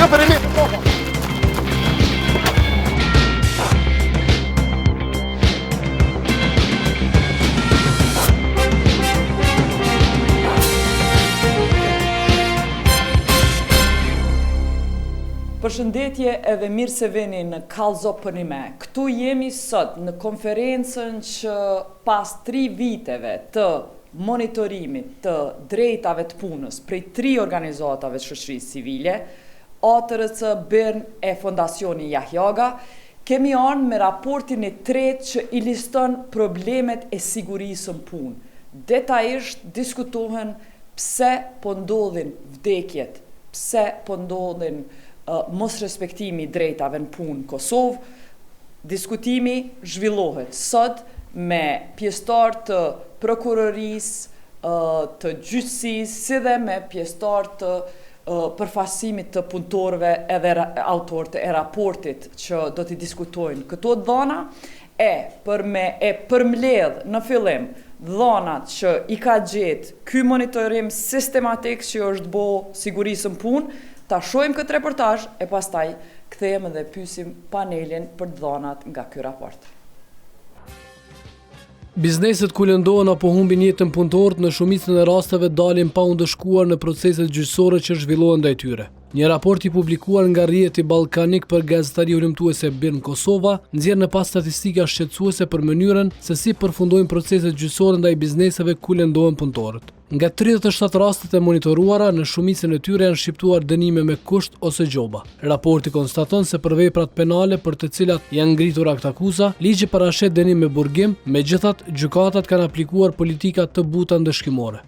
Kjo perimetri, Përshëndetje edhe mirë se vini në Kallëzo për një me. Këtu jemi sot në konferencën që pas 3 viteve të monitorimit të drejtave të punës prej 3 organizatave të shoqërisë civile, ATRC, BIRN e Fondacioni Jahjaga, kemi ardhur me raportin e tretë që i liston problemet e sigurisë në punë. Detajisht diskutohen pse po ndodhin vdekjet, pse po ndodhin mos respektimi i drejtave në punë në Kosovë. Diskutimi zhvillohet sot me pjesëtar të prokurorisë, të gjyqësisë, si dhe me pjesëtar të përfaqësimit të punëtorëve edhe autorët e raportit që do t'i diskutojnë këto dhëna për me përmbledh në fillim dhënat që i ka gjetë ky monitorim sistematik që është bo sigurisë në punë. Ta shohim këtë reportazh e pastaj kthehemi dhe pyesim panelin për dhënat nga ky raport. Bizneset ku lëndohen apo humbin jetën punëtorët në shumicën e rasteve dalin pa u ndëshkuar në proceset gjyqësore që zhvillohen ndaj tyre. Një raport i publikuar nga Rrjeti Ballkanik për gazetari humbtuese BIRN Kosova nxjerr në pas statistika shqetësuese për mënyrën se si përfundojnë proceset gjyqësore ndaj bizneseve ku lëndohen punëtorët. Nga 37 rastet e monitoruara, në shumicën e tyre janë shqiptuar dënime me kusht ose gjoba. Raporti konstaton se për veprat penale për të cilat janë ngritur aktakuza, ligji parashet dënim me burgim, megjithatë gjykatat kanë aplikuar politika të buta ndëshkimore.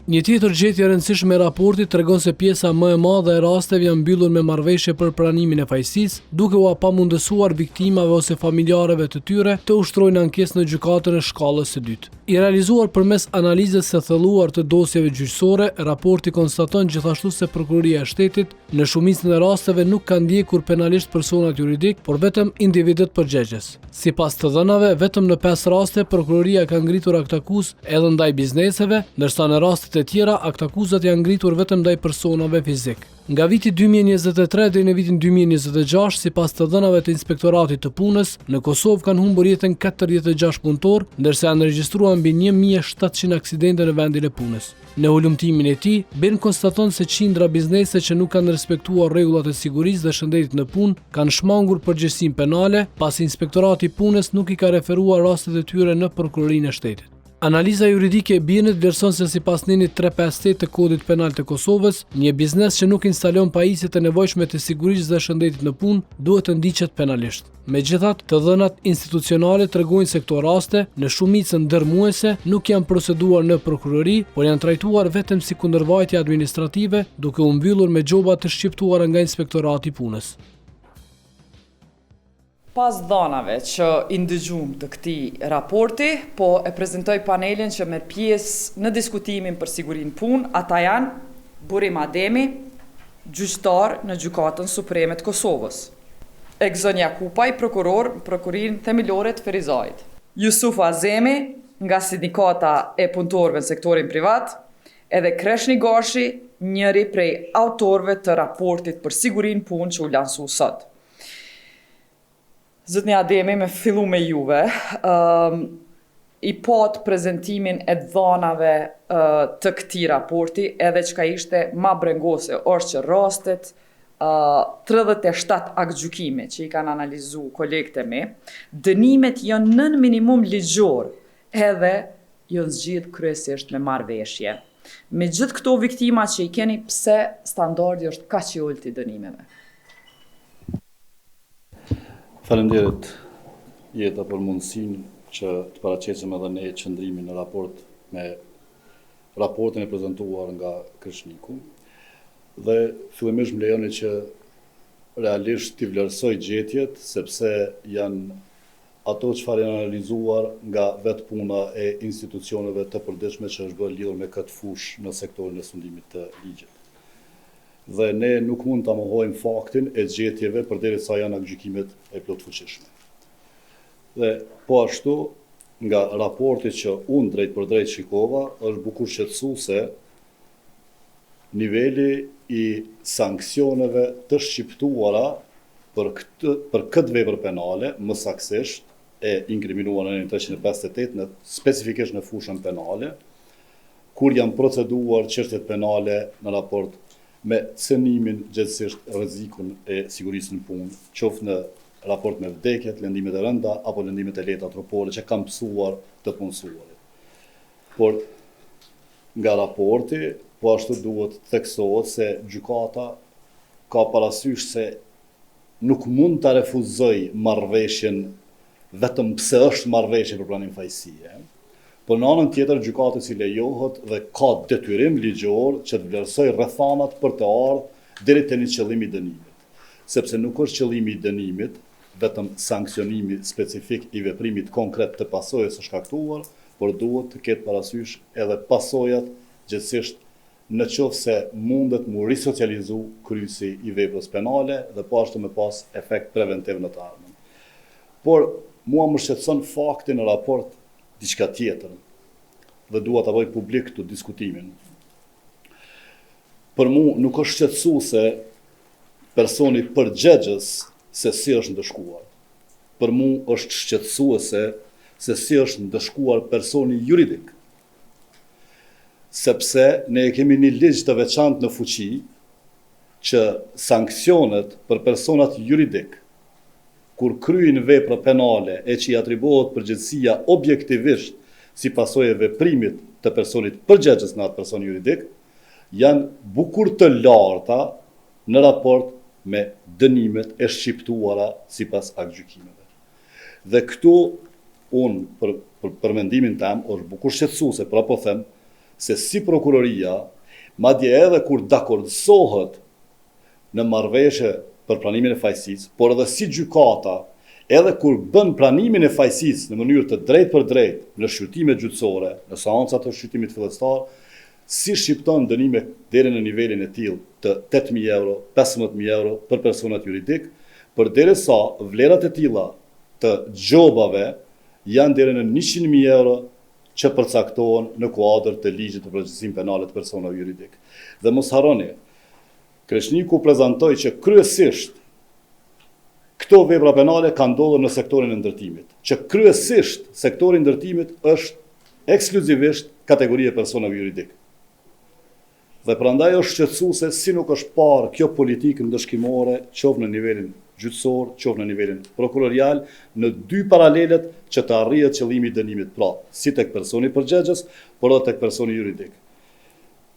Një tjetër gjetje e rëndësishme e raportit tregon se pjesa më e madhe e rasteve janë mbyllur me marrëveshje për pranimin e fajësisë, duke u pamundësuar viktimave ose familjarëve të tyre të ushtrojnë ankesë në gjykatën e shkallës së dytë. I realizuar përmes analizës së thelluar të dosjeve gjyqësore, raporti konstaton gjithashtu se Prokuroria e Shtetit në shumicën e rasteve nuk ka ndjekur penalisht personat juridik, por vetëm individët përgjegjës. Sipas të dhënave, vetëm në 5 raste Prokuroria ka ngritur aktakuzë edhe ndaj bizneseve, ndërsa në rastet e tjera aktakuzat janë ngritur vetëm ndaj personave fizik. Nga viti 2023 deri në vitin 2026, sipas të dhënave të Inspektoratit të Punës, në Kosovë kanë humbur jetën 46 punëtorë, ndërsa janë regjistruar mbi 1700 aksidente në vendin e punës. Në hulumtimin e tij, BIRN konstaton se qindra biznese që nuk kanë respektuar rregullat e sigurisë dhe shëndetit në punë kanë shmangur përgjegjësinë penale, pasi Inspektorati i Punës nuk i ka referuar rastet e tyre në Prokurorinë e Shtetit. Analiza juridike e BIRN-it vlerëson se sipas nenit 358 të Kodit Penal të Kosovës, një biznes që nuk instalon pajisjet e nevojshme të sigurisë dhe shëndetit në punë duhet të ndiqet penalisht. Megjithatë, të dhënat institucionale tregojnë se këto raste, në shumicën dërmuese, nuk janë proceduar në prokurori, por janë trajtuar vetëm si kundërvajtje administrative, duke u mbyllur me gjoba të shqiptuara nga Inspektorati i Punës. Pas dhënave që i ndëgjum të këtij raporti, po e prezantoj panelin që merr pjesë në diskutimin për sigurinë punë. Ata janë Burim Ademi, gjyqtar në Gjykatën Supreme të Kosovës, Egzon Jakupaj, prokuror në Prokurinë Themelore të Ferizajit, Jusuf Azemi nga Sindikata e Punëtorëve në sektorin privat, edhe Kreshni Gashi, njëri prej autorëve të raportit për sigurinë punë që u lansu sot. Zotni Ademi, me fillu me juve, i pat prezentimin e dhënave të këtij raporti, edhe që ka ishte ma brengose, është që rastet 37 aktgjykime që i kanë analizu kolegët e mi, dënimet janë nën minimum ligjor, edhe janë zgjidhur kryesisht me marrëveshje. Me gjithë këto viktima që i keni, pse standardi është kaq i ulët i dënimeve? Faleminderit Jeta për mundësinë që të paraqesim edhe ne qëndrimin në raport me raportin e prezantuar nga Kreshniku. Dhe fillimisht më lejoni që realisht t'i vlerësoj gjetjet, sepse janë ato çfarë janë analizuar nga vetë puna e institucioneve të përditshme që është bërë lidhur me këtë fushë në sektorin e sundimit të ligjit. Dhe ne nuk mund ta mohojmë faktin e gjetjeve përderisa janë aktgjykimet e plotfuqishme. Dhe po ashtu, nga raporti që unë drejt për drejt shikova, është bukur shqetësuese niveli i sanksioneve të shqiptuara për këtë vepër penale, më saktësisht e inkriminuar në 358 specifikisht në fushën penale, kur janë proceduar çështjet penale në raport me cënimin gjithsesht rrezikun e sigurisë në punë, qoftë në raport me vdekjet, lëndimet e rënda apo lëndimet e lehta trupore që kanë mësuar të punësuarit. Por nga raporti, po ashtu duhet të theksohet se gjykata ka parasysh se nuk mund ta refuzoj marrëveshjen vetëm pse është marrëveshje për pranim fajësie. Por në anën tjetër gjykatës i lejohet dhe ka detyrim ligjor që të vlerësoj rrethanat për të ardhur deri te një qëllim i dënimit. Sepse nuk është qëllimi i dënimit vetëm sankcionimi specifik i veprimit konkret të pasojës së shkaktuar, por duhet të ketë parasysh edhe pasojat gjithsesi në qoftë se mundet mu risocializu kryesi i veprës penale dhe po ashtu me pas efekt preventiv në të ardhmen. Por mua më shqetëson fakti në raport diçka tjetër dhe dua ta bëj publik këtë diskutimin. Për mua nuk është shqetësuese personi përgjegjës se si është ndëshkuar. Për mua është shqetësuese se si është ndëshkuar personi juridik. Sepse ne kemi një ligj të veçantë në fuqi që sanksionet për personat juridik kur kryejnë vepra penale e që i atribuohet përgjegjësia objektivisht si pasojë e veprimit të personit përgjegjës në atë person juridik, janë bukur të larta në raport me dënimet e shqiptuara sipas aktgjykimeve. Dhe këtu unë për mendimin tim është bukur shqetësuese, por apo them se si prokuroria, madje edhe kur dakordsohet në marrëveshje për pranimin e fajësisë, por edhe si gjykata, edhe kur bën pranimin e fajësisë në mënyrë të drejtë për drejtë në shqyrtime gjyqësore, në seancat të shqyrtimit fillestar, si shqipton dënime deri në nivelin e tillë të 8.000 euro, 15.000 euro për personat juridik, përderisa vlerat e tilla të gjobave janë deri në 100.000 euro që përcaktohen në kuadër të ligjit të përgjegjësim penale të personave juridik. Dhe mos harroni, Kreshniku prezantoi që kryesisht këto vepra penale kanë ndodhur në sektorin e ndërtimit, që kryesisht sektori i ndërtimit është ekskluzivisht kategoria e personave juridik. Dhe prandaj është shqetësuese si nuk është parë kjo politikë ndëshkimore, qoftë në nivelin gjyqësor, qoftë në nivelin prokurorial, në dy paralelet që të arrihet qëllimi i dënimit, pra si tek personi përgjegjës, por edhe tek personi juridik.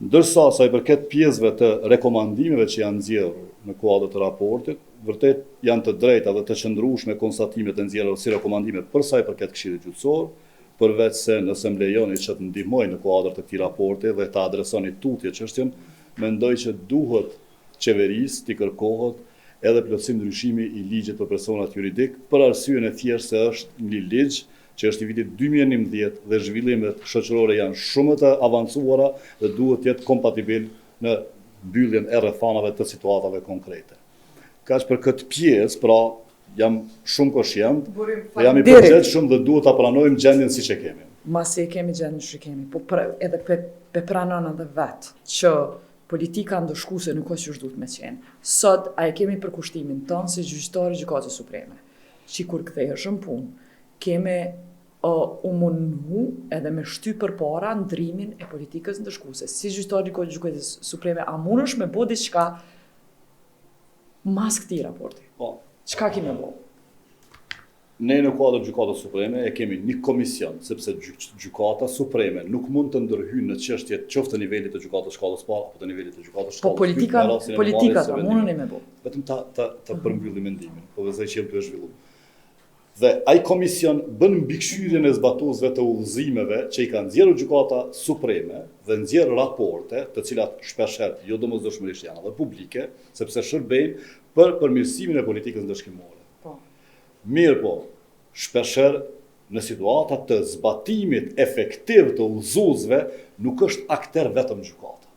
Ndërsa sa i përket pjesëve të rekomandimeve që janë nxjerrur në kuadër të raportit, vërtet janë të drejta dhe të qëndrueshme konstatimet e nxjerrura si rekomandime për sa i përket Këshillit Gjyqësor, përveç se nëse më lejoni që të ndihmoj në kuadër të këtij raporti dhe ta adresoni tutje çështjen, mendoj që duhet qeverisë t'i kërkohet edhe plotësim ndryshimi i ligjit për personat juridik, për arsyeën e thjeshtë se është një ligj që është i vitit 2011 dhe zhvillimet shoqërore janë shumë të avancuara dhe duhet të jetë kompatibil në mbylljen e rrethanave të situatave konkrete. Kaq për këtë pjesë, pra jam shumë koshient dhe jam i përgjegjshëm dhe duhet ta pranojmë gjendjen siç e kemi. Masi e kemi gjendjen që kemi, po edhe pe pranon edhe vetë që politika ndëshkuese nuk është që duhet me qenë. Sot a e kemi për kushtimin tonë si gjyqtari i Gjykatës Supreme, që kur kthehesh në punë, kemi u mundu edhe me shty përpara ndrimin e politikës ndëshkuese. Si gjyqtari i Gjykatës Supreme, a mundesh me bë diçka mas këtij raporti? Po. Çka kemi bë? Ne në kuadër Gjykatës Supreme e kemi një komision, sepse Gjykata Supreme nuk mund të ndërhyjë në çështjet qoftë të nivelit të gjykatës shkallës parë apo të nivelit të gjykatës shkallës dytë. Po politika mundën me bë. Vetëm ta përmbyllim mendimin, po vëzoj që jam të zhvilluar. Dhe ai komision bën mbikëqyrjen e zbatuesve të udhëzimeve që i kanë nxjerrur Gjykata Supreme dhe nxjerr raporte, të cilat shpeshherë jo domosdoshmërisht janë edhe publike, sepse shërbejnë për përmirësimin e politikës ndëshkimore. Mirë po, shpeshherë në situata të zbatimit efektiv të udhëzuesve nuk është akter vetëm gjykata.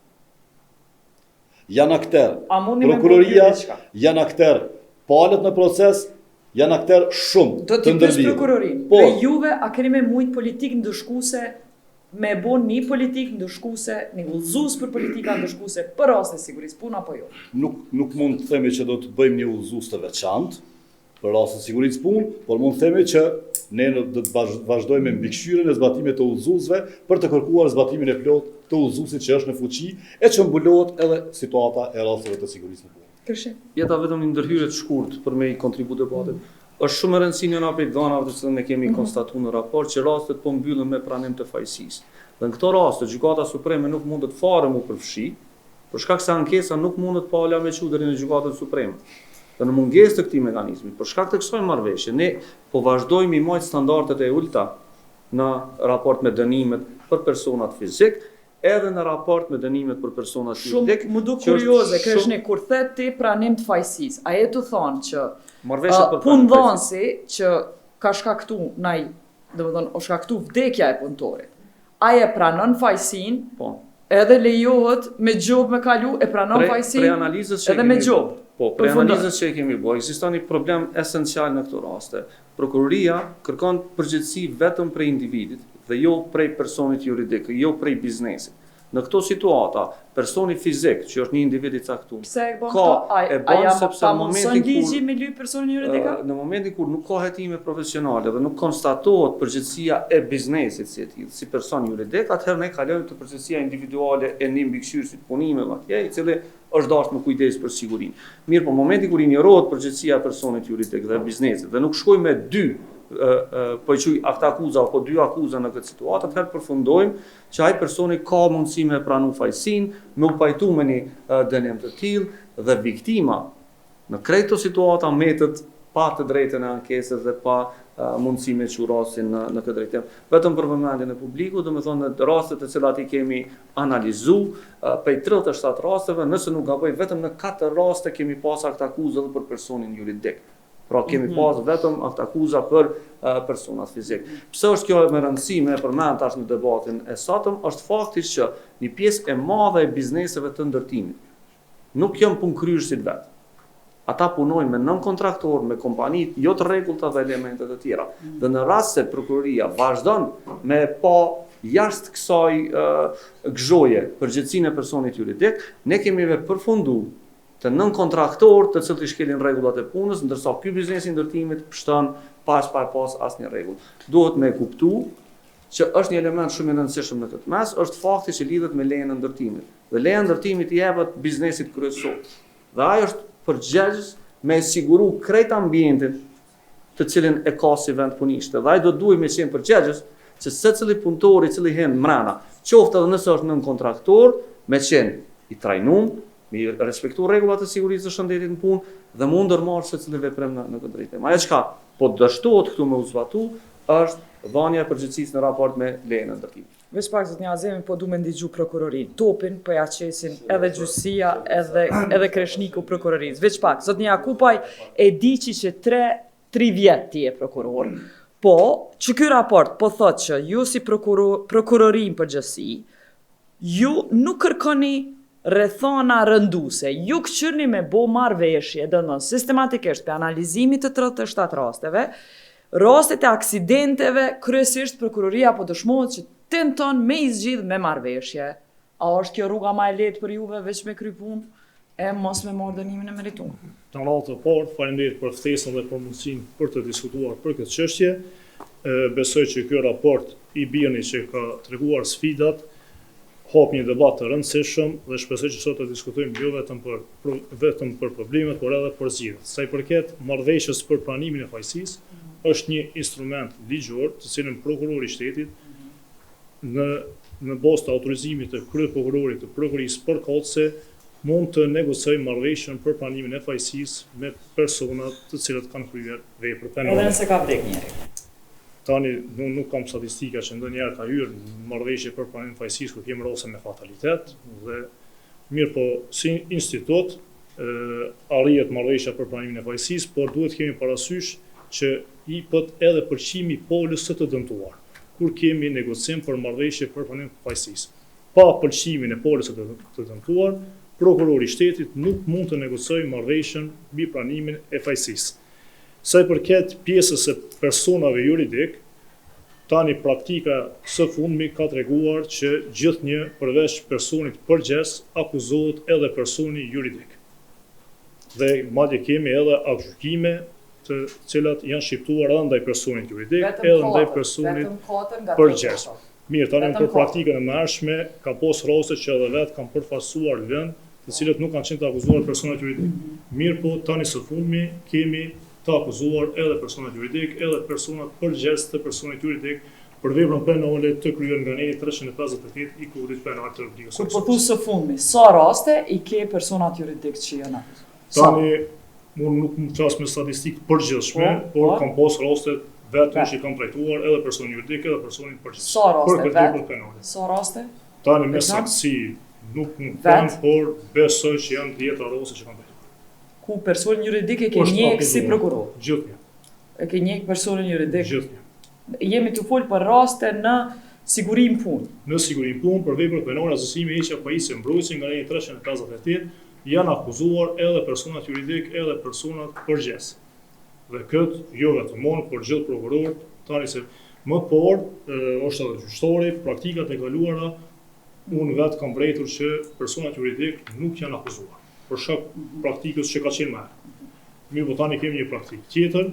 Janë akter prokuroria, janë akter palët në proces, janë akter shumë të ndërlidhur. Do t'i pyes prokurorin. Për juve a keni me mujt politikë ndëshkuese me bo një politikë ndëshkuese, një udhëzues për politika ndëshkuese për rastin e sigurisë punë apo jo? Nuk mund të themi që do të bëjmë një udhëzues të veçantë për rastin e sigurisë punë, por mund të themi që ne do të vazhdojmë me mbikëqyrjen e zbatimit të udhëzuesve për të kërkuar zbatimin e plotë të udhëzuesit që është në fuqi e që mbulohet edhe situata e rasteve të sigurisë në punë. Kërshim. Jeta vetëm një ndërhyrje të shkurt për me i kontribu debatit. Është shumë e rëndësishme nga prej dhanave të cilën ne kemi konstatuar në raport që rastet po mbyllen me pranim të fajësisë. Dhe në këto raste Gjykata Supreme nuk mundet fare mu përfshi, për shkak se ankesa nuk mundet pa ala me çu deri në Gjykatën Supreme. Dhe në mungesë të këtij mekanizmi, për shkak të kësaj marrëveshje, ne po vazhdojmë i marrë standardet e ulta në raport me dënimet për personat fizik, edhe në raport me dënimet për personat juridik. Shumë më duk kurioze, Kreshni, kur thet ti pranim të fajësisë, a je të thonë që punëdhënësi që ka shkaktu o shkaktu vdekja e punëtorit, a je pranon fajësinë, po, edhe lejohet me gjobë me kalu, e pranon fajësinë edhe me gjobë. Po, pre analizës që e kemi bo, ekziston një problem esencial në këto raste. Prokuroria kërkon përgjegjësi vetëm prej individit dhe jo prej personit juridik, jo prej biznesit. Në këto situata, personi fizik, që është një individ i caktuar, pse e bën këto? A jam pa mundson ligji me lyp personin juridik? Në momentin kur nuk ka hetime profesionale dhe nuk konstatohet përgjegjësia e biznesit si person juridik, atëherë ne kalojmë te përgjegjësia individuale e një mbikëqyrësit punimeve atje, i cili është dashur me kujdes për sigurinë. Mirë, po në momentin kur i njërohet përgjegjësia e personit juridik dhe biznesit dhe nuk shkoj me dy po i quaj akt akuza apo dy akuza në këtë situatë, atëherë përfundojmë që ai personi ka mundësi me pranu fajësinë, me u pajtu me një dënim të tillë dhe viktima në këto situata mbetet pa të drejtën e ankesës dhe pa mundësi me çurasin në këtë drejtim. Vetëm për vëmendjen e publikut, domethënë në rastet të cilat i kemi analizuar, prej 37 rasteve, nëse nuk gaboj, vetëm në 4 raste kemi pas akt akuzë edhe për personin juridik. Pra kemi pas vetëm akt akuza për personat fizik. Pse është kjo me rëndësi me përmend tash në debatin e sotëm, është fakti që një pjesë e madhe e bizneseve të ndërtimit nuk janë punëkryerësit vetë. Ata punojnë me nën-kontraktor, me kompani jo të rregullta dhe elemente të tjera. Dhe në rast se prokuroria vazhdon me pa jashtë kësaj gëzhoje përgjegjësinë e personit juridik, ne kemi përfunduar të nën-kontraktor të cilët i shkelin rregullat e punës, ndërsa ky biznes i ndërtimit shton pas asnjë rregull. Duhet me kuptu që është një element shumë i rëndësishëm në këtë mes, është fakti që lidhet me lejen e ndërtimit. Dhe leja e ndërtimit i jepet biznesit kryesor. Dhe ai është përgjegjës me siguru krejt ambientin të cilin e ka si vend punishte. Dhe ai do duhet me qenë përgjegjës që secili punëtor i cili hen mrena, qoftë edhe nëse është nën-kontraktor, me qenë i trajnuar, me respektu rregullat e sigurisë së shëndetit në punë dhe mund ndërmarrë secili veprim në këtë drejtim. Ajo çka po dështohet këtu me u zbatu është dhënia e përgjegjësisë në raport me lejen e ndërtimit. Veç pak zot një azemi po du me ndigju prokurorin. Topin po ja qesin edhe gjyqësia edhe kreshniku prokurorisë. Veç pak, zot një Akupaj e di që 3 vjet ti e prokuror. Po, që ky raport po thot që ju si prokurorin përgjithësi, ju nuk kërkoni rrethana rënduse, ju këqyrni me bo marrëveshje, domethënë sistematikisht për analizimit të 37 rasteve, rastet e aksidenteve, kryesisht prokuroria po dëshmohet që tenton me i zgjidh me marrëveshje. A është kjo rruga më e lehtë për juve veç me kry punë e mos me marrë dënimin e merituar? Në radhë të parë, faleminderit për ftesën dhe për mundësinë për të diskutuar për këtë çështje. Besoj që ky raport i bini që ka treguar sfidat, hap një debat të rëndësishëm dhe shpresoj që sot të diskutojmë jo vetëm për problemet, por edhe për zgjidhjet. Sa i përket marrëveshjes për pranimin e fajësisë, është një instrument ligjor të cilin prokurori i shtetit në bazë të autorizimit të kryeprokurorit të prokurorisë përkatëse mund të negocojë marrëveshjen për pranimin e fajësisë me personat të cilët kanë kryer vepra penale. Edhe nëse ka vdek njëri. Tani nuk kam statistika që ndonjëherë ka hyrë në marrëveshje për pranimin e fajësisë kur kemi raste me fatalitet dhe mirë po si institut arrihet marrëveshja për pranimin e fajësisë, por duhet kemi parasysh që i pët edhe përqimi polës së të dëmtuar, kur kemi negocim për marrëveshje për pranimin e fajësisë. Pa përqimin e polës së të dëmtuar, prokurori i shtetit nuk mund të negocojë marrëveshjen mbi pranimin e fajësisë. Sa i përket pjesës e personave juridik, tani praktika së fundmi ka treguar që gjithnjë përveç personit përgjes akuzohet edhe personi juridik. Dhe madje kemi edhe akgjykime të cilat janë shqiptuar edhe ndaj personit juridik, edhe ndaj personit përgjes. Mirë, tani për praktikën e mëhershme ka pas raste që edhe vetë kanë përfaqësuar vend të cilët nuk kanë qenë të akuzuar personat juridik. Mirë po, tani së fundmi kemi të akuzuar edhe personat juridik, edhe personat përgjes të personit juridik për veprën penale të kryer nga neni 358 i Kodit Penal të Republikës së Kosovës. Së fundmi, sa raste i ke personat juridik që janë akuzuar? Tani, unë nuk më qas me statistikë përgjithshme, por kam pas raste vetëm që kam trajtuar edhe personin juridik, edhe personin përgjes. Sa raste vetë? Sa raste? Tani me saktësi nuk më kanë, por besoj që janë 10 raste që kam trajtuar. Ku personin juridik e ke njek si prokuror? Gjithnjë. E ke njek personin juridik? Gjithnjë. Jemi të folë për raste në sigurim punë. Në sigurim punë, për veprën penale asociimi heqja pajisje mbrojtësi nga neni 358 janë akuzuar edhe personat juridik, edhe personat përgjes. Dhe këtë jo vetëm unë, por gjithë prokurorët, tani se më parë është edhe gjyqtori, praktikat e kaluara, unë vetë kam mbërritur që personat juridik nuk janë akuzuar për shkak praktikës që ka qenë më herë. Mirë, po tani kemi një praktikë tjetër,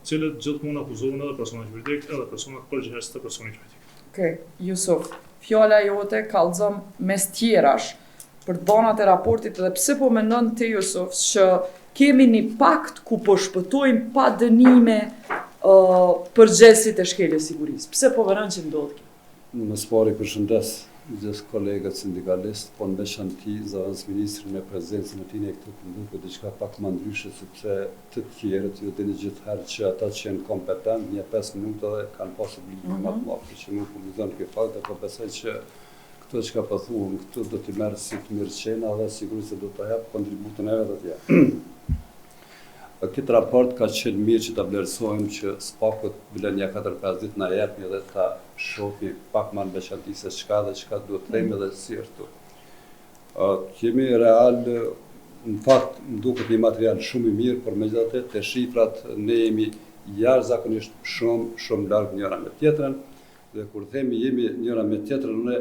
cilët gjithmonë akuzohen edhe personat juridik, edhe personat përgjes të personit juridik. Okej, Jusuf, fjala jote kallëzon mes tjerash për dhënat e raportit dhe pse po mendon ti Jusuf që kemi një pakt ku po shpëtojmë pa dënime përgjesit e shkeljes sigurisë. Pse po vëron që ndodh kjo? Më së pari përshëndes gjithë kolegët sindikalistë, po në veçanti zëvendës ministrin me prezencën e tij ne këtu këndu për diçka pak më ndryshe sepse të tjerët ju dini gjithherë që ata që janë kompetent një 5 minuta dhe kanë pasur obligime më të mëdha që nuk publizon këtë fakt, por besoj që këto që po thuam këtu do t'i merr si të mirëqenia dhe sigurisht se do të jap kontributin e vet atje. Këtë raport ka qenë mirë që ta vlerësojmë që spakut bile një 4-5 ditë na jepni dhe ta shohim pak më në veçanti se çka dhe çka duhet të themi dhe si është tu. Kemi real, në fakt më duket një material shumë i mirë, por megjithatë te shifrat ne jemi jashtëzakonisht shumë larg njëra me tjetrën dhe kur themi jemi njëra me tjetrën ne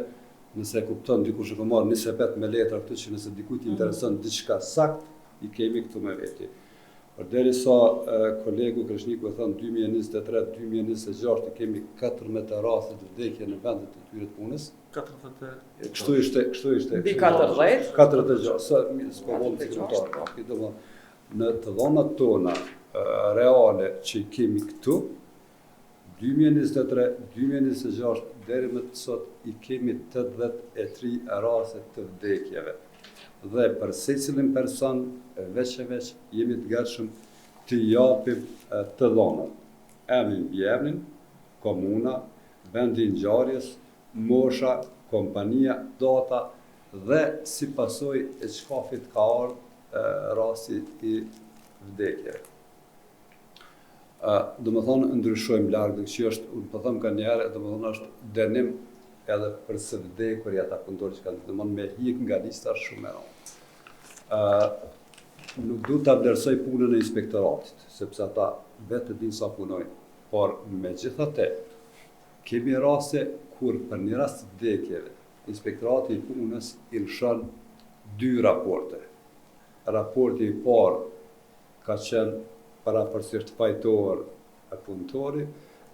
nëse kupton dikush e ka marrë 25 me letra këtë që nëse dikujt i intereson diçka sakt i kemi këtu me veti. Përderisa kolegu Kreshniku e thënë 2023-2026 kemi 14 raste të vdekje në vendet e tyre të punës. 40. Kështu ishte. Mbi 40. 46, sa s'po vonë sekretar. Në të dhënat tona reale që i kemi këtu 2023-2026 deri më sot i kemi 83 raste të vdekjeve. Dhe për secilin person veç jemi të gatshëm të japim të dhënat. Emrin mbi emrin, komuna, vendi i ngjarjes, mosha, kompania, data dhe si pasojë e shkafit ka ardhur rasti i vdekjeve. Domethënë ndryshojmë larg, që është, unë po them kanë njëherë, domethënë është dënim edhe për së vdekur ata punëtorë që kanë domethënë me hik nga lista shumë e rëndë. Nuk du të vlerësoj punën e inspektoratit, sepse ata vetë dinë sa punojnë, por megjithatë kemi raste kur për një rast të vdekjeve, inspektorati i punës i lëshon 2 raporte. Raporti i parë ka qenë parapërsisht fajtor e punëtori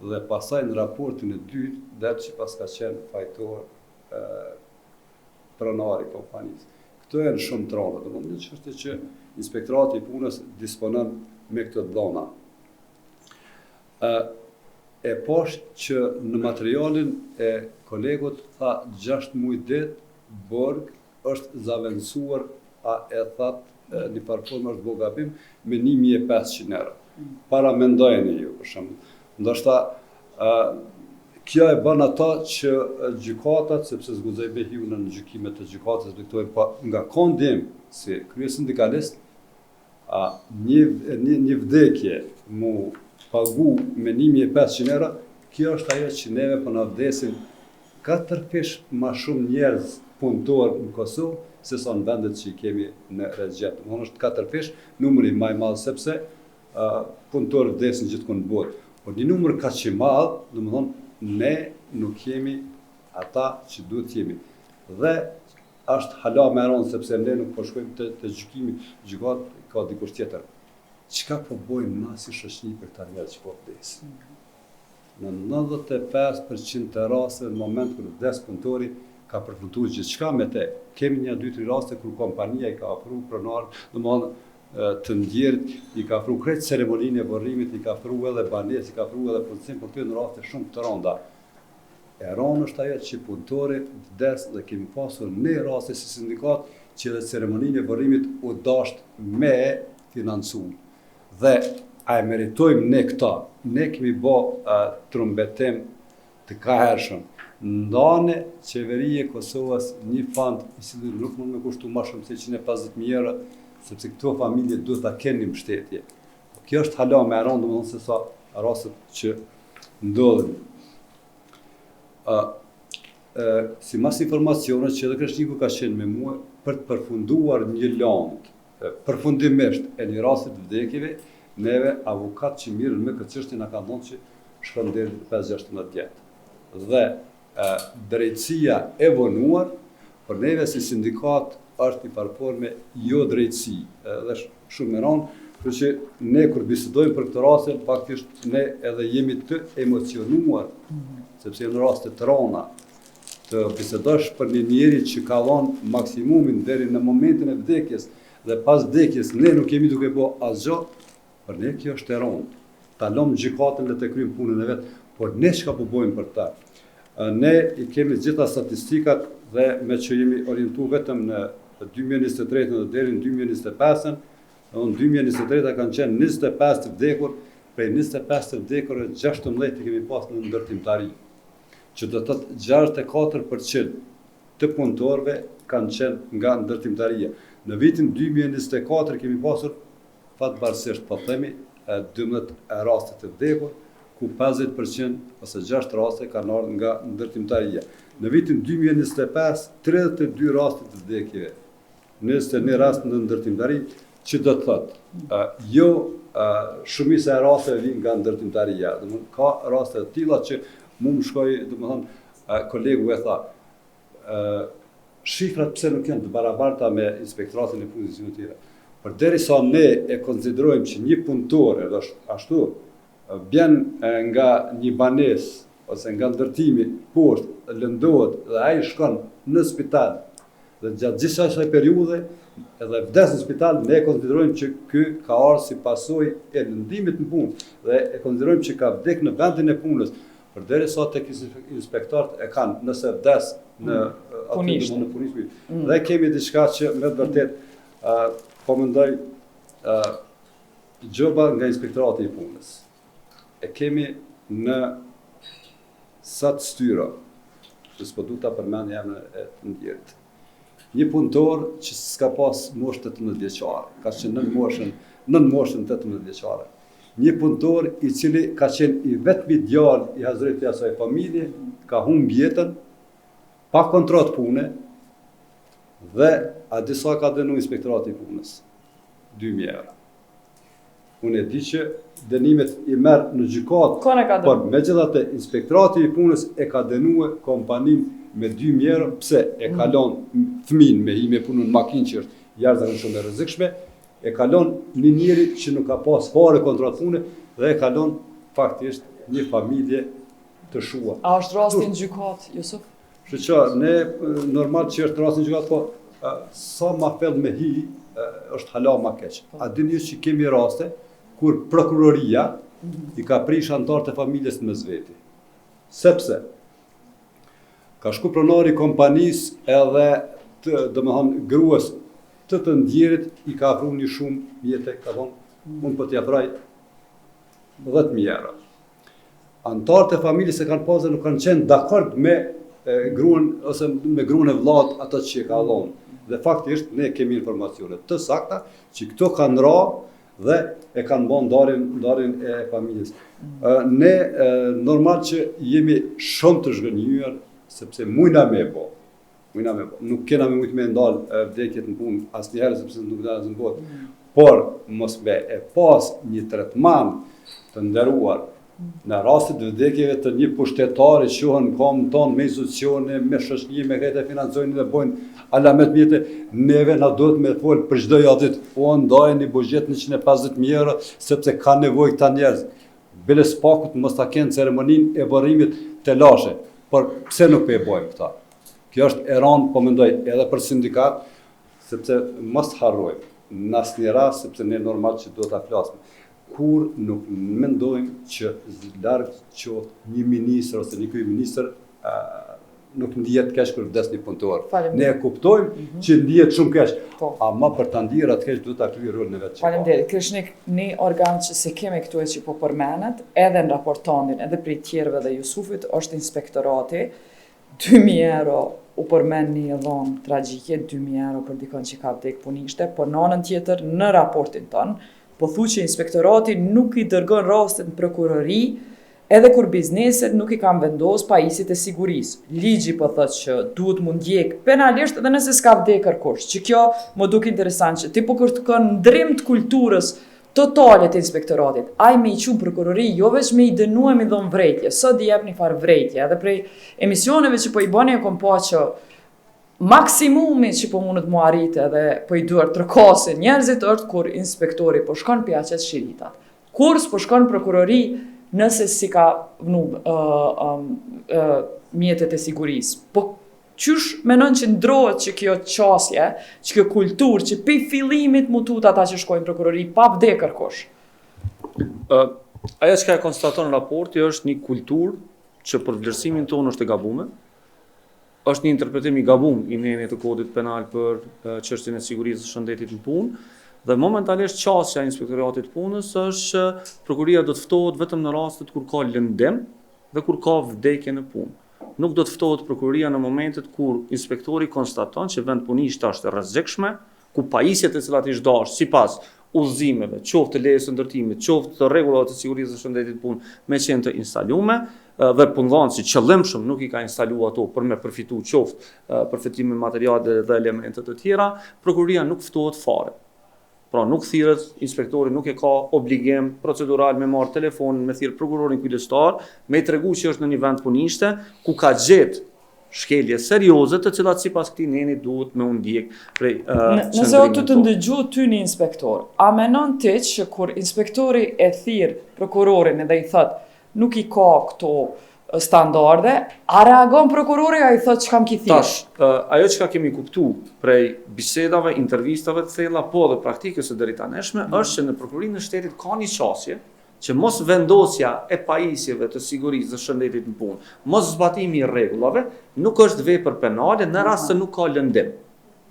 dhe pasaj në raportin e dytë dhe që pas ka qenë fajtor pronari i kompanisë. Këto janë shumë të rënda, domethënë që është që inspektorati i punës disponon me këtë dhëna. E poshtë që në materialin e kolegut tha 6 muaj det, borg është zavendësuar, a e thatë një parformë është bogabim me 1.500 euro. Para mendojeni ju, për shembull. Ndoshta kjo e bën ata që gjykatat, sepse zguzoj me hiu në gjykimet e gjykatës, respektojnë pa nga kondim si krye sindikalist, një vdekje mu pagu me 1.500 euro, kjo është ajo që neve po na vdesin 4 fish ma shumë njerëz punëtor në Kosovë, se sa në vendet që i kemi në regjet. Domthonë është 4 fish, numri më i madh sepse punëtorë vdesin gjithku në botë. Por një numër kaq i madh, domthonë ne nuk jemi ata që duhet jemi. Dhe është hala me ronë, sepse ne nuk po shkojmë të gjykimi, gjykat ka dikush tjetër. Çka po bojmë na si shoqëri për ta njerëz që po vdesin? Në 95% të rasteve, në moment kur vdes punëtori, ka përfunduar gjithçka me te. Kemi 2-3 raste kur kompania i ka ofruar pronar, domethënë të ndjerit, i ka ofruar krejt ceremoninë e varrimit, i ka ofruar edhe banesë, i ka ofruar edhe puncim, por këto në raste shumë të rënda. E rëndë është ajo që punëtori vdes dhe kemi pasur në raste si sindikat që edhe ceremoninë e varrimit u dasht me financu. Dhe a e meritojmë ne këta? Ne kemi bë trumbetim të kahershëm. Ndane qeveria e Kosovës një fond i cili nuk mund me kushtu më shumë se 150.000 euro, sepse këto familje duhet ta kenë mbështetje. Kjo është hala më e rëndë, domethënë se sa rastet që ndodhin. Sipas informacioneve që edhe Kreshniku ka qenë me mua për të përfunduar një landë përfundimisht e një rasti të vdekjeve, neve avokat që mirën me këtë çështje na ka thonë që shkon deri 5-16 vjet. Dhe drejtësia e vonuar për neve si sindikat është një farë me jo drejtësi, dhe shumë e rëndë, kështu që ne kur bisedojmë për këtë raste, faktikisht ne edhe jemi të emocionuar, sepse në raste të rënda të bisedosh për një njeri që ka dhënë maksimumin deri në momentin e vdekjes dhe pas vdekjes ne nuk jemi duke bë asgjë, për ne kjo është e rëndë. Ta lëmë gjykatën dhe të kryejmë punën e vet, por ne çka po bëjmë për ta? Ne i kemi gjitha statistikat dhe me që jemi orientuar vetëm në 2023 dhe deri në 2025, në 2023 kanë qenë 25 të vdekur, prej 25 të vdekurve 16 i kemi pasur në ndërtimtari. Që do të thotë 64% të punëtorëve kanë qenë nga ndërtimtaria. Në vitin 2024 kemi pasur fatbarësisht po themi 12 raste të vdekur, ku 50% ose 6 raste kanë ardhur nga ndërtimtaria. Në vitin 2025 32 raste të vdekjeve. 21 raste në ndërtimtari, që do të thotë jo shumica e rasteve vijnë nga ndërtimtaria. Domethënë ka raste të tilla që mu më shkoj, domethënë kolegu e tha, shifrat pse nuk janë të barabarta me inspektoratin e punës e tjera. Por derisa ne e konsiderojmë që një punëtor, edhe ashtu, bjen nga një banesë ose nga ndërtimi poshtë, lëndohet dhe ai shkon në spital dhe gjatë gjithë kësaj periudhe edhe vdes në spital, ne e konsiderojmë që ky ka ardhur si pasojë e lëndimit në punë dhe e konsiderojmë që ka vdek në vendin e punës. Por derisa tek inspektorët e kanë nëse vdes në punishmëri. Dhe kemi diçka që me të vërtet po mendoj gjoba nga inspektorati i punës. E kemi në sat styra, që s'po du ta përmend jam e të ndjerit. Një punëtor që s'ka pas moshë 18 vjeçare, ka qenë nën moshën 18 vjeçare. Një punëtor i cili ka qenë i vetmi djalë i hazretit i asaj familje, ka humbur jetën pa kontratë pune dhe a disa ka dënuar inspektorati i punës 2.000 euro. Unë e di që dënimet i merr në gjykatë, por megjithatë inspektorati i punës e ka dënuar kompaninë me 2.000 euro, pse e ka lënë fëmin me hime punën në makinë që është jashtëzakonisht e rrezikshme, e ka lënë një njeri që nuk ka pas fare kontratë pune dhe e ka lënë faktikisht një familje të shuar. A është rasti në gjykatë, Jusuf? Kështu që ne normal që është rasti në gjykatë, po sa ma thellë me hi është hala ma keq. A dini që kemi raste kur prokuroria i ka prish anëtarët e familjes në mesveti. Sepse ka shku pronari kompanisë edhe domethënë gruas të ndjerit i ka afruar një shumë jetë, ka thonë unë po t'i afroj 10.000 euro. Anëtarët e familjes e kanë pasur nuk kanë qenë dakord me gruan ose me gruan e vllat ato që ka dhënë. Dhe faktikisht ne kemi informacione të sakta që këto kanë ra dhe e kanë bën ndarjen e familjes. Ne normal që jemi shumë të zhgënjur sepse mujna me bë. Nuk kena me mujt me ndalë vdekjet në punë asnjëherë sepse nuk dalë në botë. Por mos me e pas një tretman të nderuar Në rastit të vdekjeve të një pushtetari quhen kom tonë me institucione, me shoqëri, me krejtë financojnë dhe bojnë alamet mjete, neve na duhet me folë për çdo javë ditë. O ndaj një buxhet 150.000 euro sepse ka nevojë këta njerëz. Bile spakut mos ta kenë ceremoninë e varrimit të lashe. Por pse nuk po e bojmë këta? Kjo është e rëndë, po mendoj edhe për sindikat, sepse mos harrojmë në asnjë rast sepse ne normal që duhet ta flasim. Kur nuk mendojmë që larg qoftë një ministër ose një kryeministër nuk ndihet keq kur vdes një punëtor. Ne e kuptojmë që ndihet shumë keq, ama për ta ndier atë keq duhet ta kryejë rolin e vet. Faleminderit. Krishnik, një organ që se kemi këtu e që po përmenet, edhe në raportandin, edhe prej tjerëve dhe Jusufit, është inspektorati. 2.000 euro u përmen një dhonë tragjike, 2.000 euro për dikon që ka vdek punishte, por në anën tjetër në raportin tonë, po thu që inspektorati nuk i dërgon rastet në prokurori, edhe kur bizneset nuk i kam vendos pajisjet e sigurisë. Ligji po thotë që duhet mu ndjek penalisht edhe nëse s'ka vdek kërkush, që kjo më duk interesant që ti po kërkon ndrim të kulturës totale të inspektoratit. Ai me i qumë prokurori, jo veç me i dënuar me dhon vrejtje, sot i jep një farë vrejtje, edhe prej emisioneve që po i bëni e kom pa që maksimumi që po mundet mu arritë edhe po i duar trokasin njerëzit është kur inspektori po shkon pjaqet shiritat. Kur s'po shkon prokurori nëse si ka vnu mjetet e sigurisë. Po qysh menon që ndrohet që kjo qasje, që kjo kulturë, që pi fillimit mutut ata që shkojnë prokurori pa vdek kërkush? Ajo që ka konstaton raporti është një kulturë që për vlerësimin tonë është e gabume, është një interpretim i gabum i nenit të kodit penal për çështjen e sigurisë së shëndetit në punë, dhe momentalisht qasja e inspektoratit punës është që prokuria do të ftohet vetëm në rastet kur ka lëndem dhe kur ka vdekje në punë. Nuk do të ftohet prokuria në momentet kur inspektori konstaton që vend punishta është e rrezikshme, ku pajisjet e cilat i zhdash sipas udhëzimeve, qoftë të lejes së ndërtimit, qoftë të rregullave të sigurisë së shëndetit punë me qenë të instalume, dhe punëdhënësi qëllimshëm nuk i ka instaluar ato për me përfitu qoftë përfitime materiale dhe elemente të tjera, prokuria nuk ftohet fare. Pra nuk thirret, inspektori nuk e ka obligim procedural me marrë telefonin, me thirr prokurorin kujdestar, me i tregu që është në një vend punishte ku ka gjetë shkelje serioze të cilat sipas këtij neni duhet me u ndjek prej Nëse o të ndëgju ty një inspektor, a menon ti që kur inspektori e thirr prokurorin edhe i thot nuk i ka këto standarde, a reagon prokurori, a i thot që kam ki thirr? Tash, ajo që kemi kuptu prej bisedave, intervistave të thella, po dhe praktikës së deri taneshme, është që në prokurorinë e shtetit ka një qasje që mos vendosja e pajisjeve të sigurisë dhe shëndetit në punë, mos zbatimi i rregullave, nuk është vepër penale në rast se nuk ka lëndim.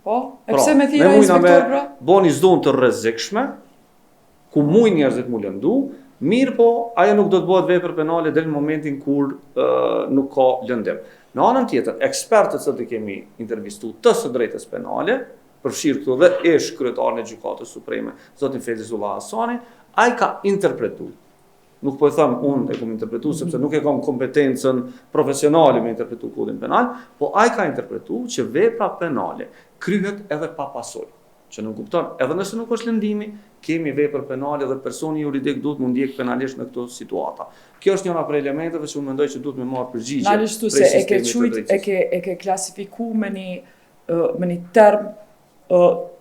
Po, e pse me thira inspektor pra? Boni zonë të rrezikshme, ku mujnë njerëzit mu lëndu, mirë po, ajo nuk do të bëhet vepër penale deri në momentin kur nuk ka lëndim. Në anën tjetër, ekspertët që të kemi intervistu të së drejtës penale, përfshirë këtu dhe ish kryetarin e Gjykatës Supreme, zotin Feyzullah Hasani, ai ka interpretu. Nuk po e them unë e kam interpretu, sepse nuk e kam kompetencën profesionale me interpretu kodin penal, po ai ka interpretu që vepra penale kryhet edhe pa pasojë. Që nuk kupton, edhe nëse nuk është lëndimi, kemi vepër penale dhe personi juridik duhet mu ndjek penalisht në këto situata. Kjo është njëra prej elementeve që unë mendoj që duhet me marrë përgjigje. Nalishtu se e ke klasifiku me një term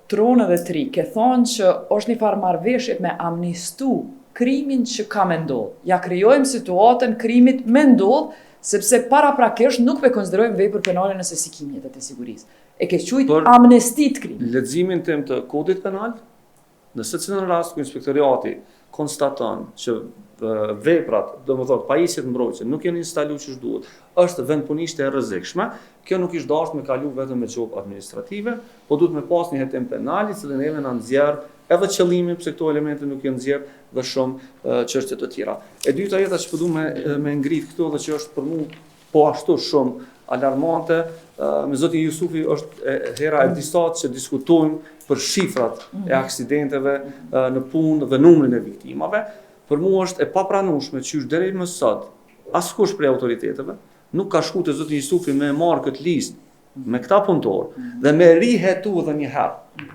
tronë dhe tri, ke thonë që është një farë marrëveshjet me amnistu krimin që ka me ndodhë. Ja krijojmë situatën krimit me ndodhë, sepse para prakisht nuk me konsiderojmë vepër penale nëse si kim jetët e sigurisë. E ke qujtë amnestit krim. Leximin tim të kodit penal, në secilin rast ku inspektoriati konstaton që veprat, domethënë pajisjet mbrojtëse nuk janë instaluar siç duhet, është vend punishte e rrezikshme, kjo nuk ish dashur me kalu vetëm me çop administrative, po duhet me pas një hetim penal i cili neve na nxjerr edhe qëllimin pse këto elemente nuk janë nxjerr dhe shumë çështje të tjera. E dyta jeta që po duam me ngrit këtu dhe që është për mua po ashtu shumë alarmante, me zotin Jusufi është hera e disat që diskutojmë për shifrat e aksidenteve në punë dhe numrin e viktimave. Për mua është e papranueshme që deri më sot askush prej autoriteteve nuk ka shkuar te zoti Jusufi me marrë këtë listë me këta punëtorë dhe me rihetu edhe një herë.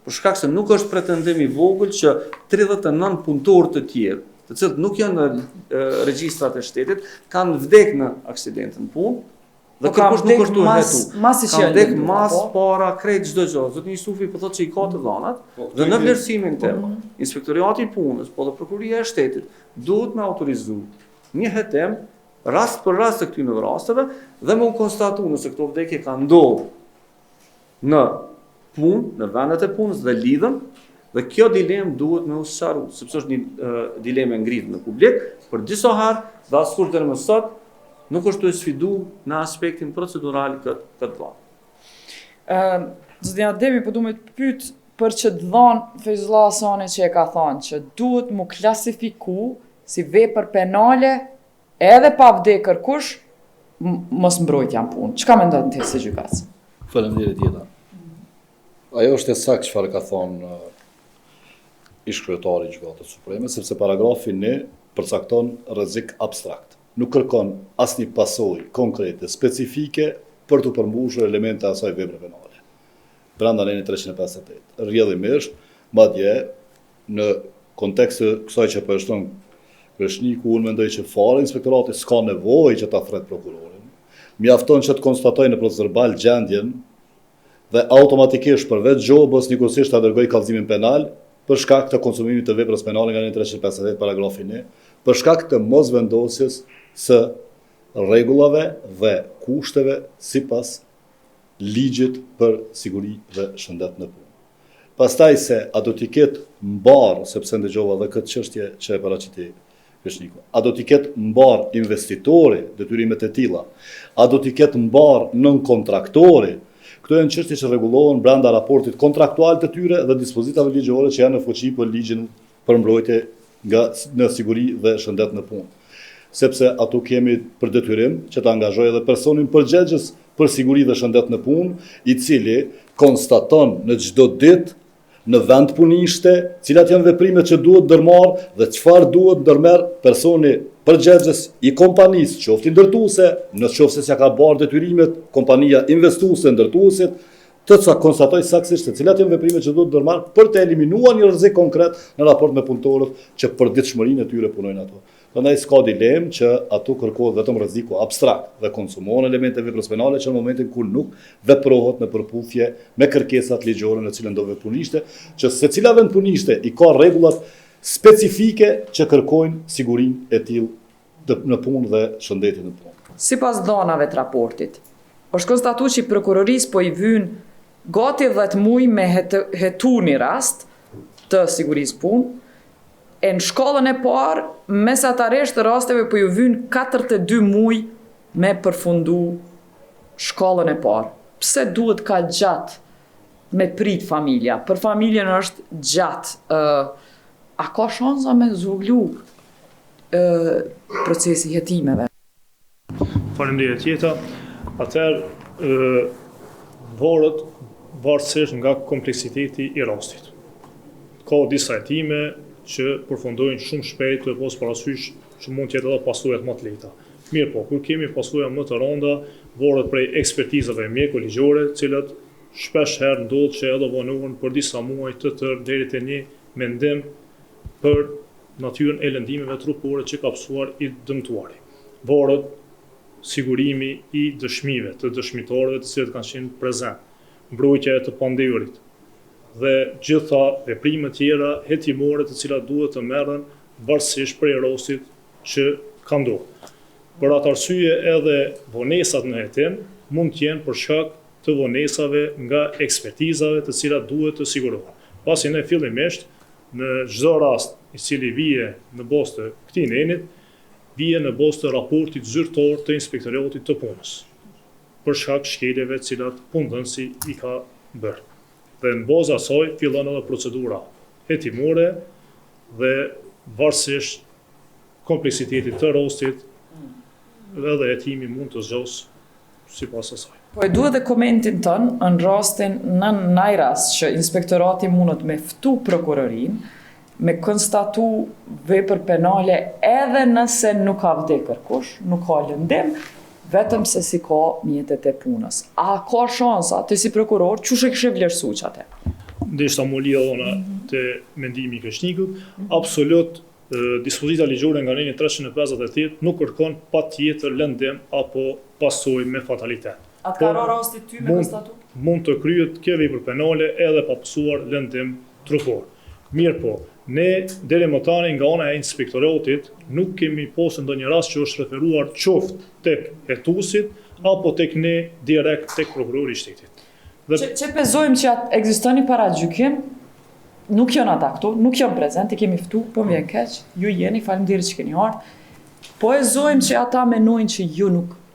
Për shkak se nuk është pretendim i vogël që 39 punëtorë të tjerë të cilët nuk janë në regjistrat e shtetit, kanë vdek në aksidentën punë, dhe kërkush nuk është tu hetu. Kanë vdek mas para krejt çdo gjë. Zoti Jusufi po thotë që i ka të dhënat, dhe në vlerësimin tim, Inspektoriati i Punës, po dhe Prokuria e Shtetit duhet me autorizu një hetim rast për rast të këtyre rasteve dhe me u konstatu nëse këto vdekje kanë ndodhur në punë, në vendet e punës dhe lidhen, dhe kjo dilemë duhet me u sqaru, sepse është një dilemë ngritur në publik për disa herë dhe askur deri më sot nuk është të sfidu në aspektin procedural këtë dhënë. Zoti Ademi, po du me të pyet për që dhënë Feyzullah Hasani që e ka thënë që duhet mu klasifiku si vepër penale edhe pa vdek kërkush mos mbrojtja në punë. Çka mendon ti si gjykatës? Faleminderit Jeta. Ajo është e saktë çfarë ka thonë ish kryetari i Gjykatës Supreme, sepse paragrafi 1 përcakton rrezik abstrakt. Nuk kërkon asnjë pasojë konkrete, specifike për të përmbushur elemente asaj vepre penale. Brenda nenit 358. Rrjedhimisht, madje në kontekst të kësaj që përshton Kreshniku, unë mendoj që fare inspektorati s'ka nevojë që ta thret prokurorin. Mjafton që të konstatojë në procedurë verbal gjendjen dhe automatikisht përveç gjobës njëkohësisht ta dërgoj kallëzimin penal për shkak të konsumimit të veprës penale nga 358 paragrafi 1, për shkak të mosvendosjes së rregullave dhe kushteve sipas ligjit për siguri dhe shëndet në punë. Pastaj se a do t'i ketë mbar, sepse ndëgjova dhe këtë çështje që e paraqiti Kreshniku, a do t'i ketë mbar investitori detyrimet e tilla, a do t'i ketë mbar nën kontraktori, këto janë çështje që rregullohen brenda raportit kontraktual të tyre dhe dispozitave ligjore që janë në fuqi për ligjin për mbrojtje në siguri dhe shëndet në punë. Sepse ato kemi për detyrim që të angazhojë edhe personin përgjegjës për siguri dhe shëndet në punë, i cili konstaton në çdo ditë në vend punishte, cilat janë veprimet që duhet ndërmarr dhe çfarë duhet ndërmerr personi përgjegjës i kompanisë, qoftë ndërtuese, nëse s'ia ka bërë detyrimet, kompania investuese, ndërtuesit, të ca konstatoj saktësisht se cilat janë veprimet që duhet ndërmarr për të eliminuar një rrezik konkret në raport me punëtorët që për ditëshmërinë e tyre punojnë ato. Prandaj s'ka dilemë që ato kërkohet vetëm rreziku abstrakt dhe konsumohen elemente veprës penale që në momentin kur nuk veprohet në përputhje me kërkesat ligjore në cilën do vepunishte, që secila vend punishte i ka rregullat specifike që kërkojnë sigurinë e tillë në punë dhe shëndetin në punë. Sipas dhënave të raportit, është konstatuar që prokurorisë po i vyn gati 10 muaj me hetu një rast të sigurisë punë. E në shkollën e parë, mesatarisht rasteve po ju vyn 42 muaj me përfundu shkollën e parë. Pse duhet ka gjatë me prit familja? Për familjen është gjatë. A ka shansa me zhvoglu procesi hetimeve? Faleminderit Jeta. Atëherë varet varësisht nga kompleksiteti i rastit. Ka disa hetime që përfundojnë shumë shpejt dhe pas parasysh që mund të jetë edhe pasojat më të lehta. Mirë po, kur kemi pasoja më të rënda, varet prej ekspertizave mjeko-ligjore, të cilat shpesh herë ndodh që edhe vonohen për disa muaj të tërë deri te një mendim për natyrën e lëndimeve trupore që ka pësuar i dëmtuari. Varet sigurimi i dëshmive të dëshmitarëve të cilët kanë qenë prezent, mbrojtja e të pandehurit dhe gjitha veprime tjera hetimore të cilat duhet të merren varësisht prej rastit që ka ndodhur. Për atë arsye edhe vonesat në hetim mund të jenë për shkak të vonesave nga ekspertizave të cilat duhet të sigurohen. Pasi ne fillimisht në çdo rast i cili vije në bazë të këtij nenit, vije në bazë të raportit zyrtar të Inspektoratit të Punës për shkak shkeljeve të cilat punëdhënësi i ka bërë. Dhe në bazë asaj fillon edhe procedura hetimore dhe varësisht kompleksitetit të rastit edhe hetimi mund të zgjasë sipas asaj. Po e duhet dhe komentin tënë në rastin në naj rast që inspektorati mundet me ftu prokurorin, me konstatu vepër penale edhe nëse nuk ka vdek kërkush, nuk ka lëndim, vetëm se si ka mjetet e punës. A ka shansa të si prokuror, çush e kishe vlerësu që atë? Ndeshta më lidhë dhona të mendimi i Kreshnikut, absolut dispozita ligjore nga neni 358 nuk kërkon patjetër lëndim apo pasojë me fatalitet. Atë ka rasti ty me konstatu? Mund të kryet kjo vepër penale edhe pa pasur lëndim trupor. Mirë po, ne deri më tani nga ana e inspektoratit nuk kemi pasur ndonjë rast që është referuar qoftë tek hetuesit apo tek ne direkt tek prokurori i shtetit. Që pezojmë që ekzistoni para gjykim, nuk janë ata këtu, nuk janë prezent, i kemi ftu, po më vjen keq, ju jeni, faleminderit që keni ardhur. Po e zojmë që ata menojnë që ju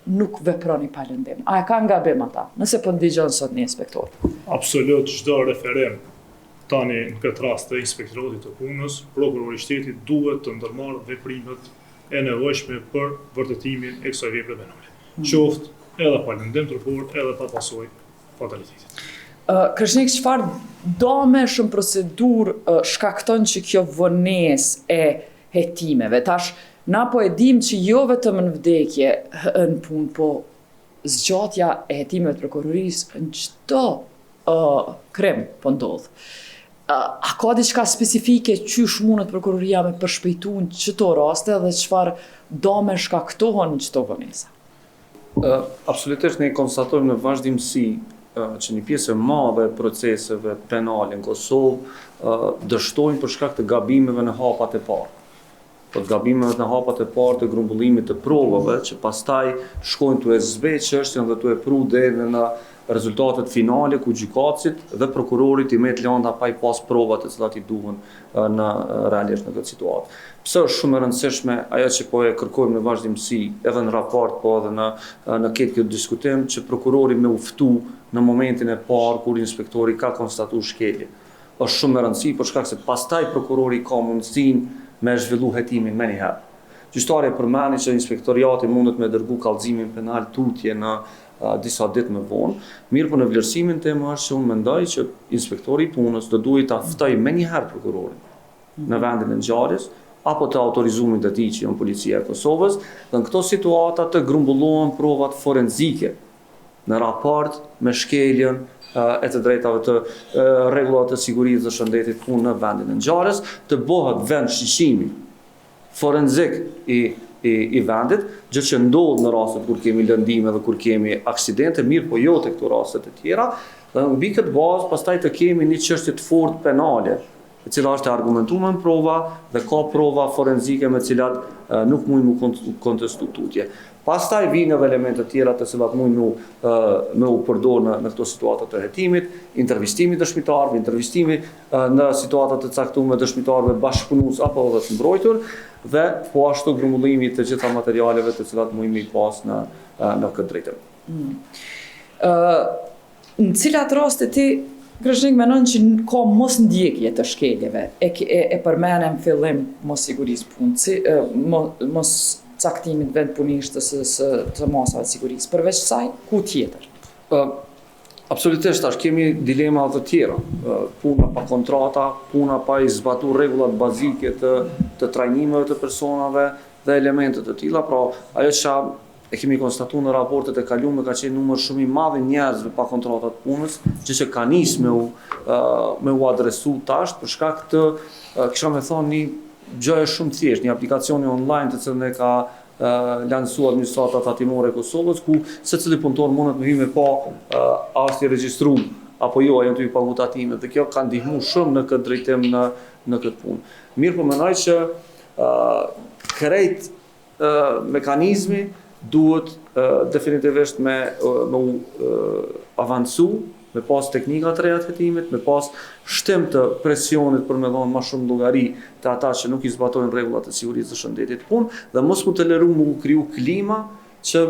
nuk veproni pa lëndim. A e ka gabim ata? Nëse po ndigjon sot një inspektor. Absolut çdo referim tani në këtë rast të inspektoratit të punës, prokurori i shtetit duhet të ndërmarrë veprimet e nevojshme për vërtetimin e kësaj vepre penale. Qoftë edhe pa lëndim trupor, edhe pa pasojë fatalitetit. Kreshnik, çfarë domeshëm procedurë shkakton që kjo vonesë e hetimeve? Tash, na po e dim që jo vetëm në vdekje në punë, po zgjatja e hetimeve të prokurorisë në çdo krim po ndodh. A ka diçka specifike qysh mundet prokuroria me përshpejtuar në çdo raste dhe çfarë dome shkaktohen në çdo vonesë? Absolutisht ne konstatojmë në vazhdimsi që një pjesë e madhe e proceseve penale në Kosovë dështojnë për shkak të gabimeve në hapat e parë. Po të gabimeve në hapat e parë të grumbullimit të provave që pastaj shkojnë të zbejt çështjen dhe të pru deri në rezultatet finale ku gjykatësit dhe prokurorit i met lënda pa i pas provat të cilat i duhen në realisht në këtë situatë. Pse është shumë e rëndësishme ajo që po e kërkojmë në vazhdimsi edhe në raport po edhe në këtë diskutim që prokurori me uftu në momentin e parë kur inspektori ka konstatuar shkelje. Është shumë e rëndësishme për shkak se pastaj prokurori ka mundësinë me zhvillu hetimin më njëherë. Gjyqtari përmeni që inspektoriati mundet me dërgu kallëzimin penal tutje në disa ditë më vonë, mirë po në vlerësimin tim është që unë mendoj që inspektori i punës do duhet ta ftoj më njëherë prokurorin në vendin e ngjarjes apo të autorizumin të tij që janë policia e Kosovës, dhe në këto situata të grumbullohen provat forenzike në raport me shkeljen e të drejtave të rregullat të sigurisë dhe shëndetit punë në vendin e ngjarjes, të bëhet vend shqishimi forenzik i vendit, gjë që ndodh në rastet kur kemi lëndime dhe kur kemi aksidente, mirë po jo të këto rastet e tjera, dhe mbi këtë bazë pastaj të kemi një çështje të fortë penale, e cila është e argumentuar në prova dhe ka prova forenzike me cilat nuk mund mu kontestu tutje. Pastaj vijnë edhe elemente tjera të cilat mund me u përdor në këto situata të hetimit, intervistimi dëshmitarëve, intervistimi në situata të caktuara dëshmitarëve bashkëpunues apo edhe të mbrojtur, dhe po ashtu grumbullimi të gjitha materialeve të cilat mund mi pas në këtë drejtim. Në cilat raste ti Kreshnik menon që ka mos ndjekje të shkeljeve, e përmenem fillim mos sigurisë punë, mos caktimit vend punishtës të masave të sigurisë. Përveç saj, ku tjetër? Absolutisht, tash kemi dilema të tjera. Puna pa kontrata, puna pa i zbatuar rregullat bazike të trajnimeve të personave dhe elemente të tilla. Pra, ajo që e kemi konstatuar në raportet e kaluara ka qenë numër shumë i madh i njerëzve pa kontrata të punës, që ka nis me u adresu tash për shkak të kisha me thonë një gjë shumë thjesht, një aplikacioni online të cilën e ka lansuar administrata tatimore e Kosovës, ku secili punëtor mundet me vi me pa a është i regjistruar apo jo, a janë të i pagu tatimet, dhe kjo ka ndihmuar shumë në këtë drejtim në këtë punë. Mirë po mendoj që krejt mekanizmi duhet definitivisht me avancu, me pas teknika të reja të hetimit, me pas shtim të presionit për me dhonë ma shumë llogari të ata që nuk i zbatojnë rregullat e sigurisë së shëndetit punë, dhe mos mu toleru mu kriju klima që